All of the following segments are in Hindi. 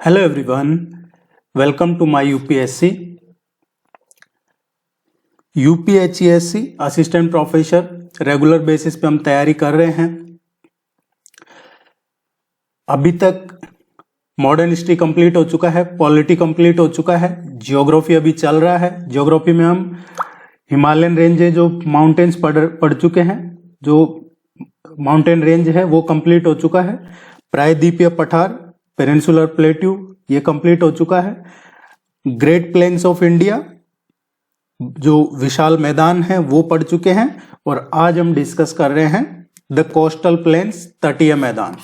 Hello everyone, welcome to my UPSC UPHESC assistant professor regular basis पे हम तैयारी कर रहे हैं। अभी तक मॉडर्न हिस्ट्री कंप्लीट हो चुका है, पॉलिटी कंप्लीट हो चुका है, जियोग्राफी अभी चल रहा है। जियोग्राफी में हम हिमालयन रेंज जो माउंटेन्स पढ़ चुके हैं, जो माउंटेन रेंज है वो कंप्लीट हो चुका है। प्रायद्वीपीय पठार, पेनिनसुलर प्लेट्यू ये कंप्लीट हो चुका है। ग्रेट प्लेन्स ऑफ इंडिया जो विशाल मैदान है वो पढ़ चुके हैं। और आज हम डिस्कस कर रहे हैं द कोस्टल प्लेन्स, तटीय मैदान।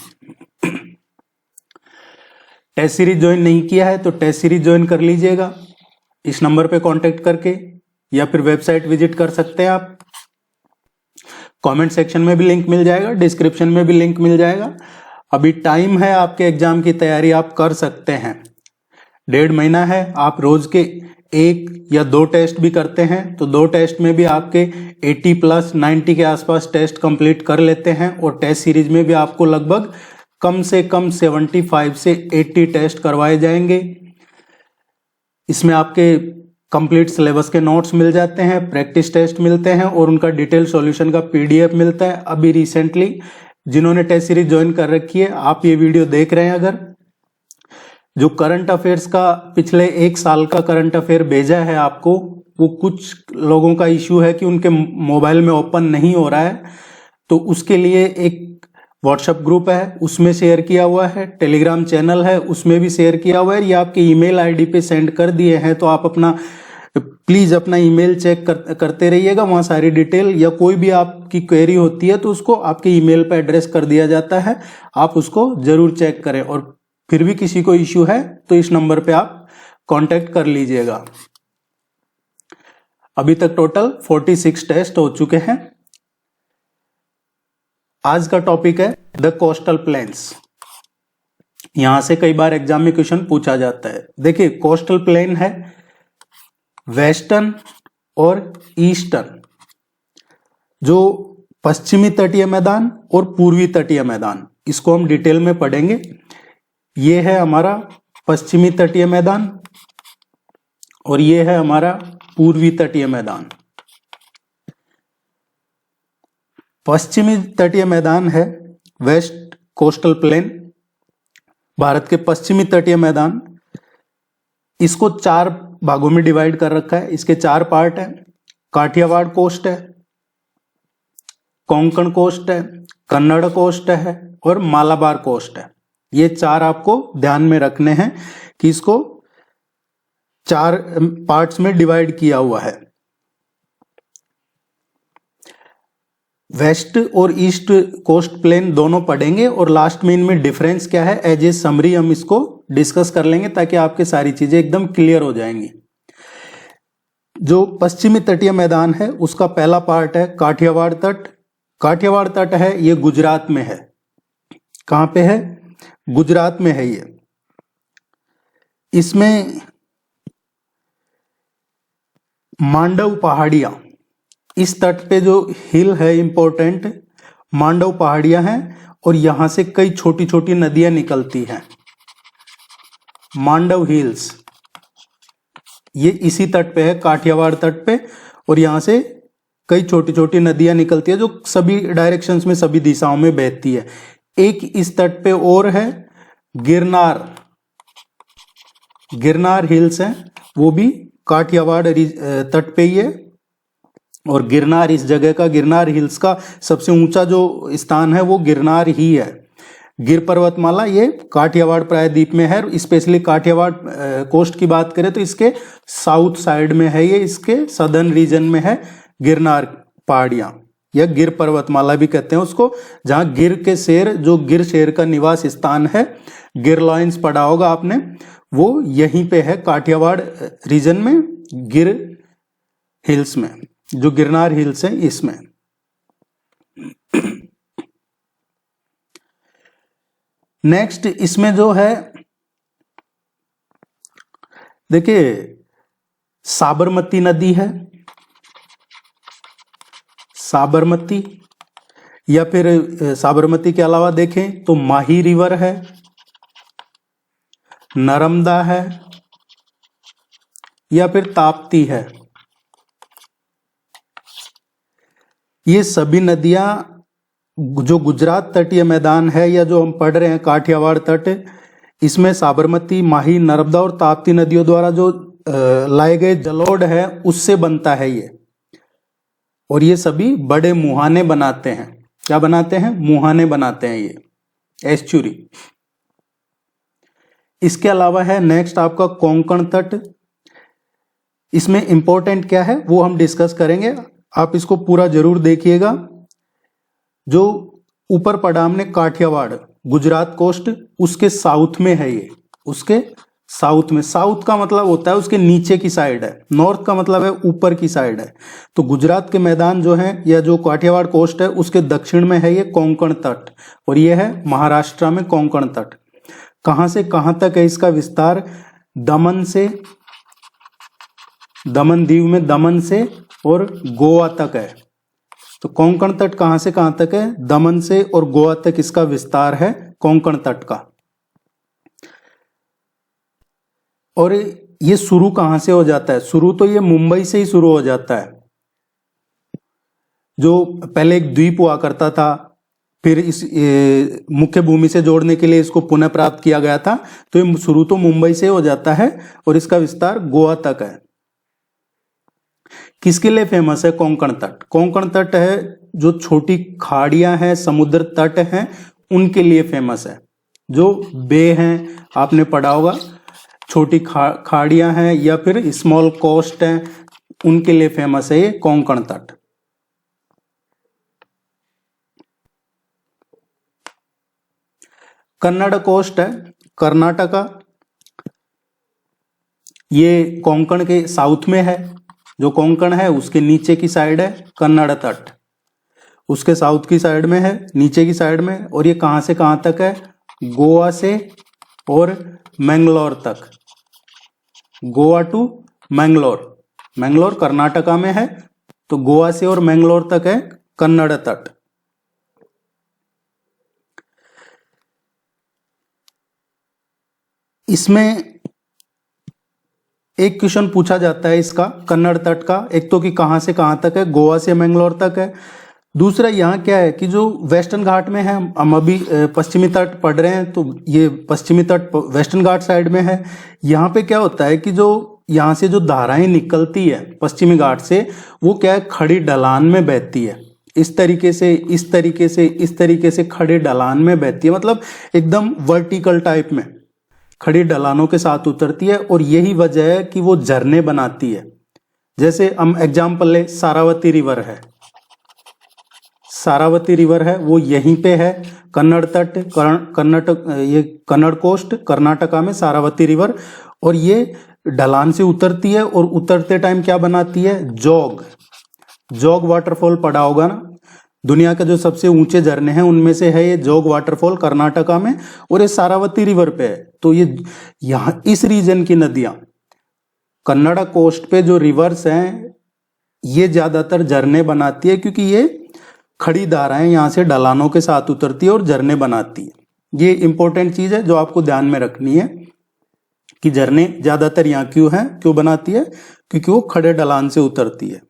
टेस्ट सीरीज ज्वाइन नहीं किया है तो टेस्ट सीरीज ज्वाइन कर लीजिएगा इस नंबर पे कांटेक्ट करके, या फिर वेबसाइट विजिट कर सकते हैं आप। कमेंट सेक्शन में भी लिंक मिल जाएगा, डिस्क्रिप्शन में भी लिंक मिल जाएगा। अभी टाइम है, आपके एग्जाम की तैयारी आप कर सकते हैं। 1.5 महीना है, आप रोज के 1 या 2 टेस्ट भी करते हैं तो 2 टेस्ट में भी आपके 80 प्लस 90 के आसपास टेस्ट कंप्लीट कर लेते हैं। और टेस्ट सीरीज में भी आपको लगभग कम से कम 75 से 80 टेस्ट करवाए जाएंगे। इसमें आपके कंप्लीट सिलेबस के नोट्स मिल जाते हैं, प्रैक्टिस टेस्ट मिलते हैं और उनका डिटेल सॉल्यूशन का पीडीएफ मिलता है। अभी रिसेंटली जिन्होंने टेस्ट सीरीज ज्वाइन कर रखी है, आप ये वीडियो देख रहे हैं, अगर जो करंट अफेयर्स का पिछले 1 साल का करंट अफेयर भेजा है आपको, वो कुछ लोगों का इश्यू है कि उनके मोबाइल में ओपन नहीं हो रहा है, तो उसके लिए एक व्हाट्सएप ग्रुप है उसमें शेयर किया हुआ है, टेलीग्राम चैनल है उसमें भी शेयर किया हुआ है, ये आपके ईमेल आईडी पे सेंड कर दिए हैं। तो आप अपना प्लीज अपना ईमेल चेक करते रहिएगा, वहां सारी डिटेल या कोई भी आपकी क्वेरी होती है तो उसको आपके ईमेल पे एड्रेस कर दिया जाता है, आप उसको जरूर चेक करें। और फिर भी किसी को इश्यू है तो इस नंबर पे आप कांटेक्ट कर लीजिएगा। अभी तक टोटल 46 टेस्ट हो चुके हैं। आज का टॉपिक है द कोस्टल प्लेन्स। यहां से कई बार एग्जाम में क्वेश्चन पूछा जाता है। देखिए, कोस्टल प्लेन है वेस्टर्न और ईस्टर्न, जो पश्चिमी तटीय मैदान और पूर्वी तटीय मैदान, इसको हम डिटेल में पढ़ेंगे। ये है हमारा पश्चिमी तटीय मैदान और ये है हमारा पूर्वी तटीय मैदान। पश्चिमी तटीय मैदान है वेस्ट कोस्टल प्लेन, भारत के पश्चिमी तटीय मैदान। इसको 4 भागों में डिवाइड कर रखा है, इसके 4 पार्ट है। काठियावाड़ कोस्ट है, कोंकण कोस्ट है, कन्नड़ कोस्ट है और मालाबार कोस्ट है। ये 4 आपको ध्यान में रखने हैं कि इसको 4 पार्ट्स में डिवाइड किया हुआ है। वेस्ट और ईस्ट कोस्ट प्लेन दोनों पढ़ेंगे और लास्ट में इनमें डिफरेंस क्या है एज ए समरी हम इसको डिस्कस कर लेंगे, ताकि आपके सारी चीजें एकदम क्लियर हो जाएंगी। जो पश्चिमी तटीय मैदान है उसका पहला पार्ट है काठियावाड़ तट। काठियावाड़ तट है, ये गुजरात में है। कहां पे है? गुजरात में है ये। इसमें मांडव पहाड़ियां, इस तट पे जो हिल है इंपॉर्टेंट, मांडव पहाड़ियां हैं और यहां से कई छोटी छोटी नदियां निकलती हैं, मांडव हिल्स। ये इसी तट पे है, काठियावाड़ तट पे, और यहां से कई छोटी छोटी नदियां निकलती है जो सभी डायरेक्शंस में, सभी दिशाओं में बहती है। एक इस तट पे और है गिरनार, गिरनार हिल्स है, वो भी काठियावाड़ तट पे ही है। और गिरनार, इस जगह का, गिरनार हिल्स का सबसे ऊंचा जो स्थान है वो गिरनार ही है। गिर पर्वतमाला ये काठियावाड़ प्रायद्वीप में है। स्पेशली काठियावाड़ कोस्ट की बात करें तो इसके साउथ साइड में है, ये इसके सदर्न रीजन में है गिरनार पहाड़ियां, या गिर पर्वतमाला भी कहते हैं उसको, जहां गिर के शेर, जो गिर शेर का निवास स्थान है, गिरलॉइंस पढ़ा होगा आपने, वो यहीं पे है काठियावाड़ रीजन में, गिर हिल्स में, जो गिरनार हिल्स है इसमें। नेक्स्ट इसमें जो है, देखिए साबरमती नदी है, साबरमती, या फिर साबरमती के अलावा देखें तो माही रिवर है, नर्मदा है या फिर ताप्ती है, ये सभी नदियां जो गुजरात तटीय मैदान है या जो हम पढ़ रहे हैं काठियावाड़ तट, इसमें साबरमती, माही, नर्मदा और ताप्ती नदियों द्वारा जो लाए गए जलोढ़ है उससे बनता है ये। और ये सभी बड़े मुहाने बनाते हैं। क्या बनाते हैं? मुहाने बनाते हैं ये एस्चुरी। इसके अलावा है नेक्स्ट आपका कोंकण तट। इसमें इंपॉर्टेंट क्या है वो हम डिस्कस करेंगे, आप इसको पूरा जरूर देखिएगा। जो ऊपर पढ़ा हमने काठियावाड़, गुजरात कोस्ट, उसके साउथ में है ये, उसके साउथ में। साउथ का मतलब होता है उसके नीचे की साइड है, नॉर्थ का मतलब है ऊपर की साइड है। तो गुजरात के मैदान जो है या जो काठियावाड़ कोस्ट है उसके दक्षिण में है ये कोंकण तट, और ये है महाराष्ट्र में कोंकण तट। कहां से कहां तक है इसका विस्तार? दमन से, दमन दीव में दमन से और गोवा तक है। तो कोंकण तट कहां से कहां तक है? दमन से और गोवा तक इसका विस्तार है कोंकण तट का। और ये शुरू कहां से हो जाता है? शुरू तो ये मुंबई से ही शुरू हो जाता है, जो पहले एक द्वीप हुआ करता था, फिर इस मुख्य भूमि से जोड़ने के लिए इसको पुनः प्राप्त किया गया था। तो ये शुरू तो मुंबई से हो जाता है और इसका विस्तार गोवा तक है। किसके लिए फेमस है कोंकण तट? कोंकण तट है जो छोटी खाड़ियां हैं, समुद्र तट हैं, उनके लिए फेमस है। जो बे हैं आपने पढ़ा होगा, छोटी खाड़ियां हैं या फिर स्मॉल कोस्ट हैं, उनके लिए फेमस है ये कोंकण तट। कन्नड़ कोस्ट है, कर्नाटका, ये कोंकण के साउथ में है। जो कोंकण है उसके नीचे की साइड है कन्नड़ तट, उसके साउथ की साइड में है, नीचे की साइड में। और ये कहां से कहां तक है? गोवा से और मैंगलोर तक, गोवा टू मैंगलोर। मैंगलोर कर्नाटका में है, तो गोवा से और मैंगलोर तक है कन्नड़ तट। इसमें एक क्वेश्चन पूछा जाता है इसका, कन्नड़ तट का, एक तो कि कहां से कहां तक है? गोवा से मैंगलोर तक है। दूसरा यहाँ क्या है कि जो वेस्टर्न घाट में है, हम अभी पश्चिमी तट पढ़ रहे हैं, तो ये पश्चिमी तट वेस्टर्न घाट साइड में है। यहाँ पे क्या होता है कि जो यहाँ से जो धाराएं निकलती है पश्चिमी घाट से, वो क्या है, खड़ी ढलान में बहती है। इस तरीके से, इस तरीके से, इस तरीके से खड़े ढलान में बहती है, मतलब एकदम वर्टिकल टाइप में खड़ी ढलानों के साथ उतरती है। और यही वजह है कि वो झरने बनाती है। जैसे हम एग्जाम्पल ले, सारावती रिवर है, सारावती रिवर है वो यहीं पे है, कन्नड़ तट, ये कन्नड़ कोस्ट कर्नाटका में सारावती रिवर। और ये ढलान से उतरती है और उतरते टाइम क्या बनाती है? जोग, जोग वाटरफॉल पड़ा होगा ना, दुनिया के जो सबसे ऊंचे झरने हैं उनमें से है ये जोग वाटरफॉल कर्नाटका में, और ये सारावती रिवर पे है। तो ये यहाँ इस रीजन की नदियां, कन्नड़ कोस्ट पे जो रिवर्स हैं, ये ज्यादातर झरने बनाती है, क्योंकि ये खड़ी धाराएं यहाँ से ढलानों के साथ उतरती है और झरने बनाती है। ये इंपॉर्टेंट चीज है जो आपको ध्यान में रखनी है कि झरने ज्यादातर यहाँ क्यों हैं, क्यों बनाती है? क्योंकि वो खड़े ढलान से उतरती है।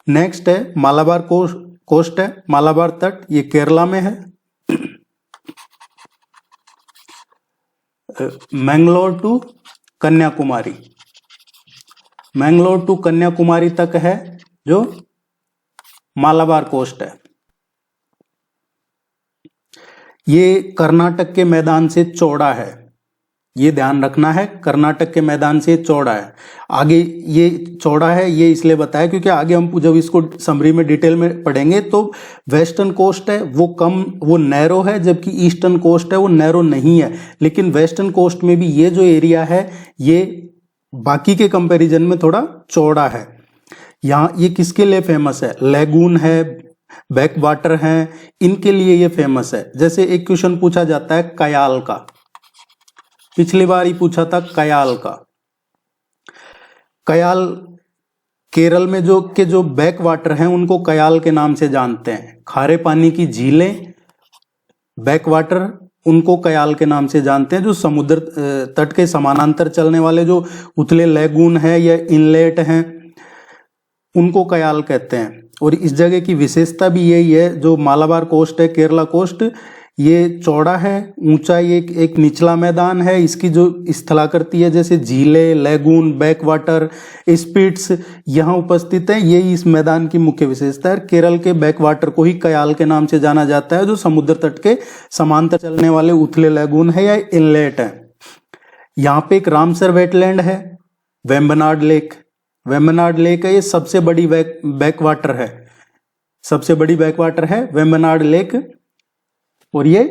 नेक्स्ट है मालाबार कोस्ट है, मालाबार तट, ये केरला में है। मैंगलोर टू कन्याकुमारी, मैंगलोर टू कन्याकुमारी तक है जो मालाबार कोस्ट है। ये कर्नाटक के मैदान से चौड़ा है, ये ध्यान रखना है, कर्नाटक के मैदान से चौड़ा है। आगे ये चौड़ा है ये इसलिए बताया क्योंकि आगे हम जब इसको समरी में डिटेल में पढ़ेंगे तो वेस्टर्न कोस्ट है वो कम, वो नैरो है, जबकि ईस्टर्न कोस्ट है वो नैरो नहीं है। लेकिन वेस्टर्न कोस्ट में भी ये जो एरिया है ये बाकी के कंपैरिजन में थोड़ा चौड़ा है। यहाँ ये किसके लिए फेमस है? लेगून है, बैक वाटर है, इनके लिए ये फेमस है। जैसे एक क्वेश्चन पूछा जाता है कयाल का, पिछली बार ही पूछा था कयाल का। कयाल केरल में जो बैक वाटर हैं उनको कयाल के नाम से जानते हैं। खारे पानी की झीलें, बैक वाटर उनको कयाल के नाम से जानते हैं। जो समुद्र तट के समानांतर चलने वाले जो उथले लैगून है या इनलेट हैं, उनको कयाल कहते हैं। और इस जगह की विशेषता भी यही है, जो मालाबार कोस्ट है, केरला कोस्ट, ये चौड़ा है, ऊंचा, ये एक निचला मैदान है। इसकी जो स्थलाकृति है, जैसे झीलें, लैगून, बैकवाटर, स्पिट्स यहाँ उपस्थित है। यही इस मैदान की मुख्य विशेषता है। केरल के बैकवाटर को ही कयाल के नाम से जाना जाता है, जो समुद्र तट के समांतर चलने वाले उथले लैगून है या इनलेट है। यहाँ पे एक रामसर वेटलैंड है, वेम्बनाड लेक। वेम्बनाड लेक है, ये सबसे बड़ी बैकवाटर है, सबसे बड़ी बैकवाटर है वेम्बनाड लेक। और ये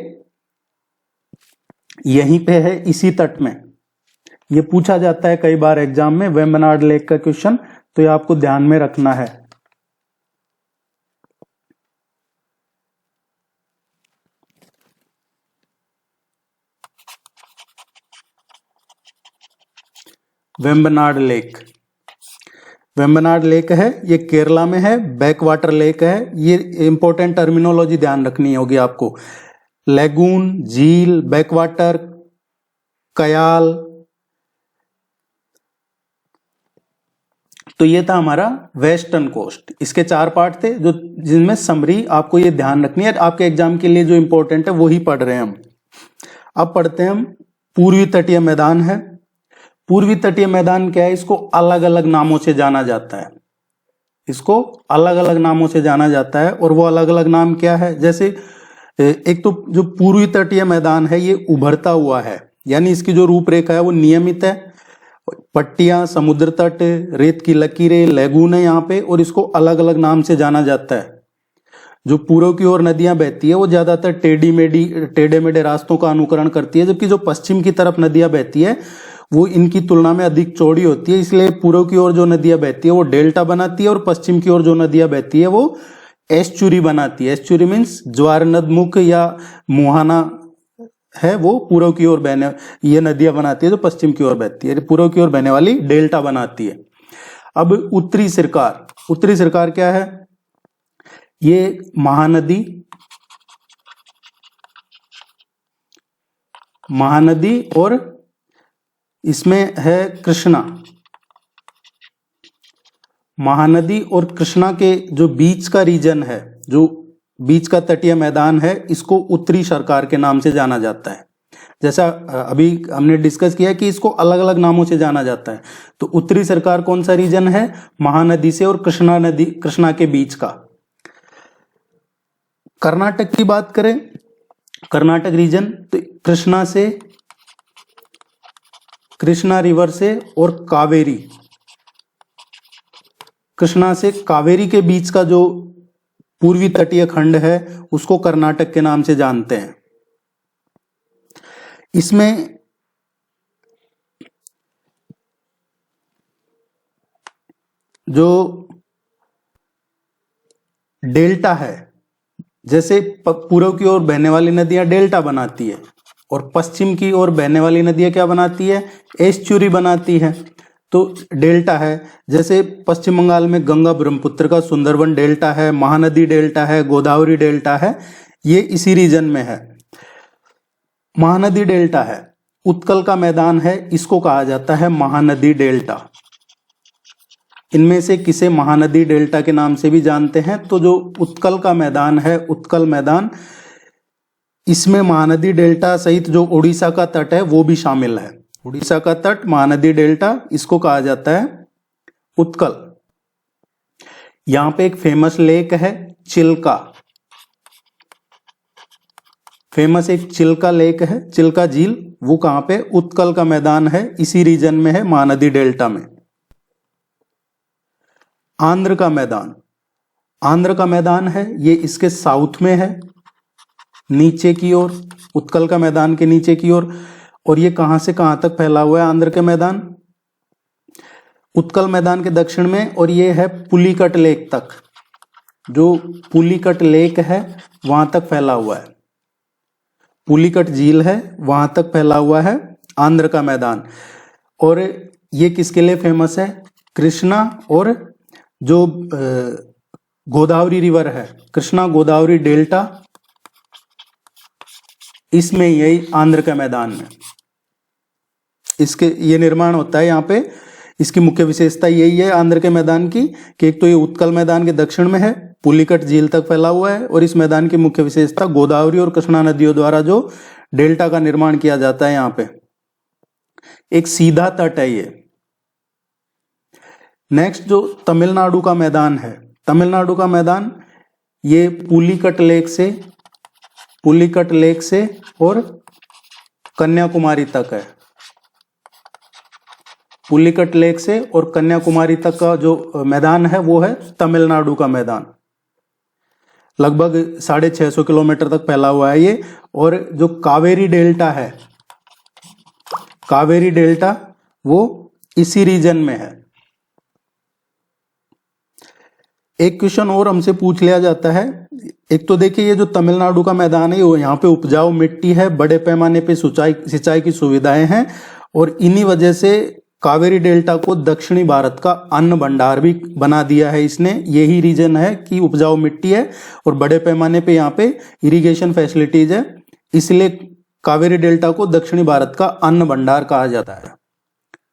यहीं पे है, इसी तट में। ये पूछा जाता है कई बार एग्जाम में, वेम्बनाड लेक का क्वेश्चन, तो ये आपको ध्यान में रखना है। वेम्बनाड लेक, वेम्बनाड लेक है, ये केरला में है, बैकवाटर लेक है। ये इंपॉर्टेंट टर्मिनोलॉजी ध्यान रखनी होगी आपको। लैगून, झील, बैकवाटर, कयाल। तो ये था हमारा वेस्टर्न कोस्ट। इसके 4 पार्ट थे, जो जिनमें समरी आपको ये ध्यान रखनी है। आपके एग्जाम के लिए जो इंपॉर्टेंट है वही पढ़ रहे हैं हम। अब पढ़ते हैं हम पूर्वी तटीय मैदान है। पूर्वी तटीय मैदान क्या है? इसको अलग अलग नामों से जाना जाता है। इसको अलग अलग नामों से जाना जाता है। और वो अलग अलग नाम क्या है? जैसे एक तो जो पूर्वी तटीय मैदान है, ये उभरता हुआ है, यानी इसकी जो रूपरेखा है वो नियमित है। पट्टियां, समुद्र तट, रेत की लकीरें, लैगून है यहाँ पे, और इसको अलग अलग नाम से जाना जाता है। जो पूर्व की ओर नदियां बहती है वो ज्यादातर टेढ़े मेढ़े रास्तों का अनुकरण करती है, जबकि जो पश्चिम की तरफ नदियां बहती है वो इनकी तुलना में अधिक चौड़ी होती है। इसलिए पूर्व की ओर जो नदियां बहती है वो डेल्टा बनाती है, और पश्चिम की ओर जो नदियां बहती है वो एस्चुरी बनाती है। एस्चुरी मीन्स ज्वार नदमुख या मुहाना है, वो पूर्व की ओर बहने ये नदियां बनाती है, जो पश्चिम की ओर बहती है। पूर्व की ओर बहने वाली डेल्टा बनाती है। अब उत्तरी सरकार, उत्तरी सरकार क्या है? ये महानदी, महानदी और इसमें है कृष्णा। महानदी और कृष्णा के जो बीच का रीजन है, जो बीच का तटीय मैदान है, इसको उत्तरी सरकार के नाम से जाना जाता है। जैसा अभी हमने डिस्कस किया कि इसको अलग अलग नामों से जाना जाता है। तो उत्तरी सरकार कौन सा रीजन है? महानदी से और कृष्णा नदी, कृष्णा के बीच का। कर्नाटक की बात करें, कर्नाटक रीजन, तो कृष्णा से, कृष्णा रिवर से और कावेरी, कृष्णा से कावेरी के बीच का जो पूर्वी तटीय खंड है उसको कर्नाटक के नाम से जानते हैं। इसमें जो डेल्टा है, जैसे पूर्व की ओर बहने वाली नदियां डेल्टा बनाती है, और पश्चिम की ओर बहने वाली नदियां क्या बनाती है? एस्चुरी बनाती है। तो डेल्टा है, जैसे पश्चिम बंगाल में गंगा ब्रह्मपुत्र का सुंदरबन डेल्टा है, महानदी डेल्टा है, गोदावरी डेल्टा है, ये इसी रीजन में है। महानदी डेल्टा है, उत्कल का मैदान है, इसको कहा जाता है महानदी डेल्टा। इनमें से किसे महानदी डेल्टा के नाम से भी जानते हैं? तो जो उत्कल का मैदान है, उत्कल मैदान, इसमें महानदी डेल्टा सहित जो उड़ीसा का तट है वो भी शामिल है। उड़ीसा का तट, महानदी डेल्टा, इसको कहा जाता है उत्कल। यहां पे एक फेमस लेक है चिल्का, फेमस एक चिल्का लेक है, चिल्का झील, वो कहां पे? उत्कल का मैदान है, इसी रीजन में है, महानदी डेल्टा में। आंध्र का मैदान, आंध्र का मैदान है, ये इसके साउथ में है, नीचे की ओर, उत्कल का मैदान के नीचे की ओर। और ये कहां से कहां तक फैला हुआ है आंध्र के मैदान? उत्कल मैदान के दक्षिण में, और ये है पुलिकट लेक तक। जो पुलिकट लेक है वहां तक फैला हुआ है, पुलिकट झील है, वहां तक फैला हुआ है आंध्र का मैदान। और ये किसके लिए फेमस है? कृष्णा और जो गोदावरी रिवर है, कृष्णा गोदावरी डेल्टा, इसमें यही आंध्र के मैदान में इसके ये निर्माण होता है यहाँ पे। इसकी मुख्य विशेषता यही है आंध्र के मैदान की कि एक तो ये उत्कल मैदान के दक्षिण में है, पुलिकट झील तक फैला हुआ है, और इस मैदान की मुख्य विशेषता गोदावरी और कृष्णा नदियों द्वारा जो डेल्टा का निर्माण किया जाता है यहाँ पे, एक सीधा तट है ये। नेक्स्ट जो तमिलनाडु का मैदान है, तमिलनाडु का मैदान ये पुलिकट लेक से और कन्याकुमारी तक है। पुलिकट लेक से और कन्याकुमारी तक का जो मैदान है वो है तमिलनाडु का मैदान। लगभग 650 किलोमीटर तक फैला हुआ है ये। और जो कावेरी डेल्टा है, कावेरी डेल्टा वो इसी रीजन में है। एक क्वेश्चन और हमसे पूछ लिया जाता है। एक तो देखिए ये जो तमिलनाडु का मैदान है वो यहाँ पे उपजाऊ मिट्टी है, बड़े पैमाने पे सिंचाई की सुविधाएं हैं, और इन्हीं वजह से कावेरी डेल्टा को दक्षिणी भारत का अन्न भंडार भी बना दिया है इसने। यही रीजन है कि उपजाऊ मिट्टी है और बड़े पैमाने पे यहाँ पे इरिगेशन फैसिलिटीज है, इसलिए कावेरी डेल्टा को दक्षिणी भारत का अन्न भंडार कहा जाता है।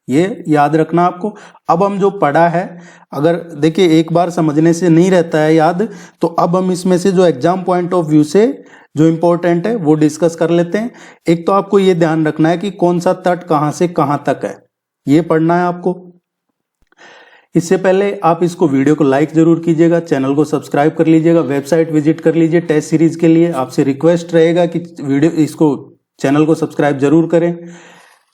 ये याद रखना आपको। अब हम जो पढ़ा है, अगर देखिए एक बार समझने से नहीं रहता है याद, तो अब हम इसमें से जो एग्जाम पॉइंट ऑफ व्यू से जो इंपॉर्टेंट है वो डिस्कस कर लेते हैं। एक तो आपको ये ध्यान रखना है कि कौन सा तट कहां से कहां तक है, ये पढ़ना है आपको। इससे पहले आप इसको वीडियो को लाइक जरूर कीजिएगा, चैनल को सब्सक्राइब कर लीजिएगा, वेबसाइट विजिट कर लीजिए। टेस्ट सीरीज के लिए आपसे रिक्वेस्ट रहेगा कि चैनल को सब्सक्राइब जरूर करें।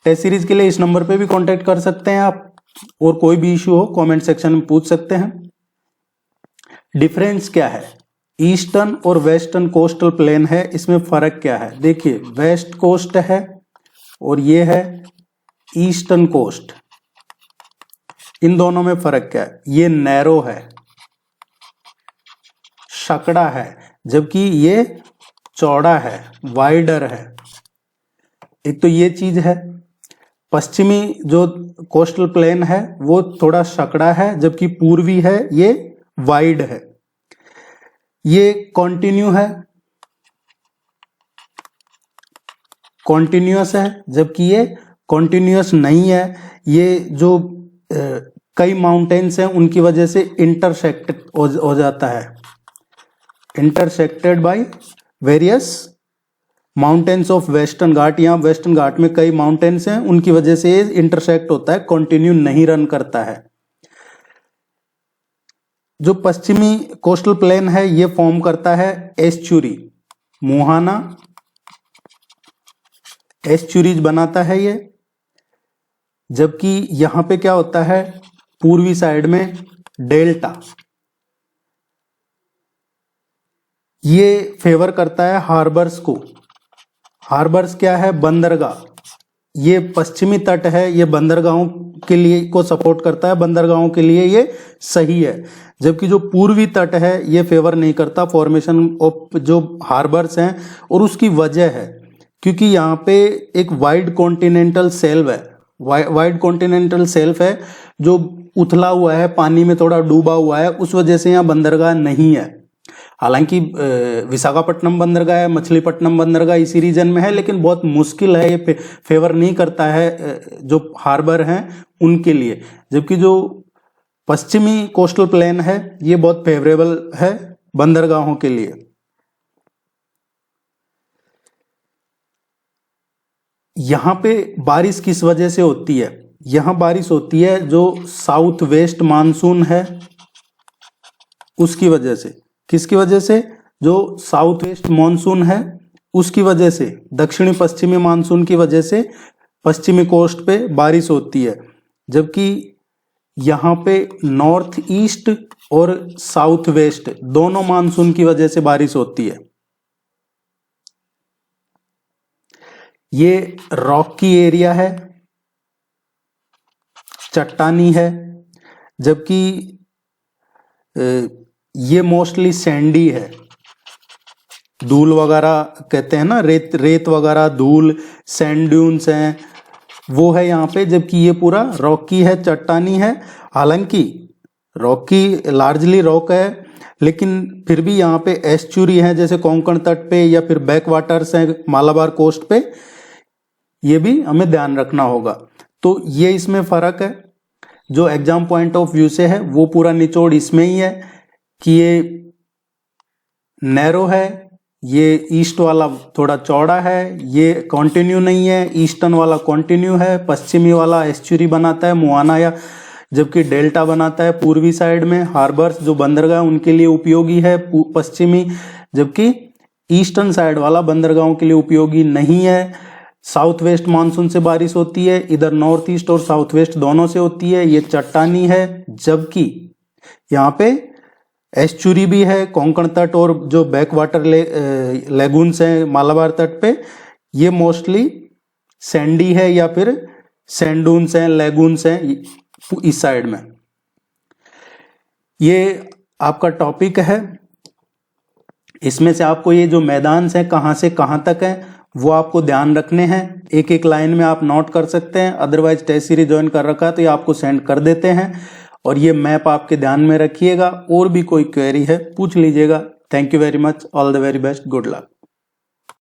टेस्ट सीरीज के लिए इस नंबर पे भी कांटेक्ट कर सकते हैं आप, और कोई भी इश्यू हो कमेंट सेक्शन में पूछ सकते हैं। डिफरेंस क्या है, ईस्टर्न और वेस्टर्न कोस्टल प्लेन है, इसमें फर्क क्या है? देखिए वेस्ट कोस्ट है और ये है ईस्टर्न कोस्ट, इन दोनों में फर्क क्या है? ये नैरो है, सकड़ा है, जबकि ये चौड़ा है, वाइडर है। एक तो ये चीज है। पश्चिमी जो कोस्टल प्लेन है वो थोड़ा सकड़ा है, जबकि पूर्वी है ये वाइड है। ये कॉन्टिन्यू है, कॉन्टिन्यूअस है, जबकि ये कॉन्टिन्यूअस नहीं है। ये जो कई माउंटेन्स हैं उनकी वजह से इंटरसेक्टेड हो जाता है, intersected by various mountains of western Ghat. यहाँ वेस्टर्न घाट में कई माउंटेन्स हैं, उनकी वजह से ये इंटरसेक्ट होता है, कंटिन्यू नहीं रन करता है। जो पश्चिमी कोस्टल प्लेन है ये फॉर्म करता है एस्चुरी, मुहाना एस्चुरीज बनाता है ये, जबकि यहां पे क्या होता है, पूर्वी साइड में डेल्टा, ये फेवर करता है हार्बर्स को। हार्बर्स क्या है? बंदरगाह। ये पश्चिमी तट है, ये बंदरगाहों के लिए को सपोर्ट करता है, बंदरगाहों के लिए ये सही है। जबकि जो पूर्वी तट है ये फेवर नहीं करता फॉर्मेशन ऑफ जो हार्बर्स हैं, और उसकी वजह है क्योंकि यहाँ पे एक वाइड कॉन्टिनेंटल शेल्फ है, वाइड कॉन्टिनेंटल शेल्फ है जो उथला हुआ है, पानी में थोड़ा डूबा हुआ है, उस वजह से यहाँ बंदरगाह नहीं है। हालांकि विशाखापट्टनम बंदरगाह है, मछलीपट्टनम बंदरगाह इसी रीजन में है, लेकिन बहुत मुश्किल है, ये फेवर नहीं करता है जो हार्बर हैं उनके लिए। जबकि जो पश्चिमी कोस्टल प्लेन है ये बहुत फेवरेबल है बंदरगाहों के लिए। यहां पे बारिश किस वजह से होती है? यहां बारिश होती है जो साउथ वेस्ट मानसून है उसकी वजह से। किसकी वजह से? जो साउथ वेस्ट मानसून है उसकी वजह से, दक्षिणी पश्चिमी मानसून की वजह से पश्चिमी कोस्ट पे बारिश होती है। जबकि यहां पे नॉर्थ ईस्ट और साउथ वेस्ट दोनों मानसून की वजह से बारिश होती है। ये रॉकी एरिया है, चट्टानी है, जबकि ये मोस्टली सैंडी है, धूल वगैरह कहते हैं ना, रेत वगैरह, धूल, सैंड ड्यून्स हैं वो है यहाँ पे। जबकि ये पूरा रॉकी है, चट्टानी है। हालांकि रॉकी लार्जली रॉक है, लेकिन फिर भी यहाँ पे एस्चुरी है जैसे कोंकण तट पे या फिर बैक वाटर्स है मालाबार कोस्ट पे, ये भी हमें ध्यान रखना होगा। तो ये इसमें फर्क है जो एग्जाम पॉइंट ऑफ व्यू से है, वो पूरा निचोड़ इसमें ही है कि ये नैरो है, ये ईस्ट वाला थोड़ा चौड़ा है, ये कॉन्टिन्यू नहीं है, ईस्टर्न वाला कॉन्टिन्यू है, पश्चिमी वाला एस्चुरी बनाता है मुआना या जबकि डेल्टा बनाता है पूर्वी साइड में। हार्बर्स जो बंदरगाह उनके लिए उपयोगी है पश्चिमी, जबकि ईस्टर्न साइड वाला बंदरगाहों के लिए उपयोगी नहीं है। साउथ वेस्ट मानसून से बारिश होती है, इधर नॉर्थ ईस्ट और साउथ वेस्ट दोनों से होती है, ये चट्टानी है, जबकि यहाँ पे एस्चुरी भी है, कोंकण तट और जो बैक वाटर लेगून्स हैं मालाबार तट पे, ये मोस्टली सैंडी है या फिर सैंडून्स हैं, लेगून्स हैं इस साइड में। ये आपका टॉपिक है, इसमें से आपको ये जो मैदान हैं कहाँ से कहाँ तक है वो आपको ध्यान रखने हैं, एक एक लाइन में आप नोट कर सकते हैं। अदरवाइज टेस्ट सीरीज ज्वाइन कर रखा है तो ये आपको सेंड कर देते हैं, और ये मैप आपके ध्यान में रखिएगा। और भी कोई क्वेरी है पूछ लीजिएगा। Thank you very much, all the very best, good luck.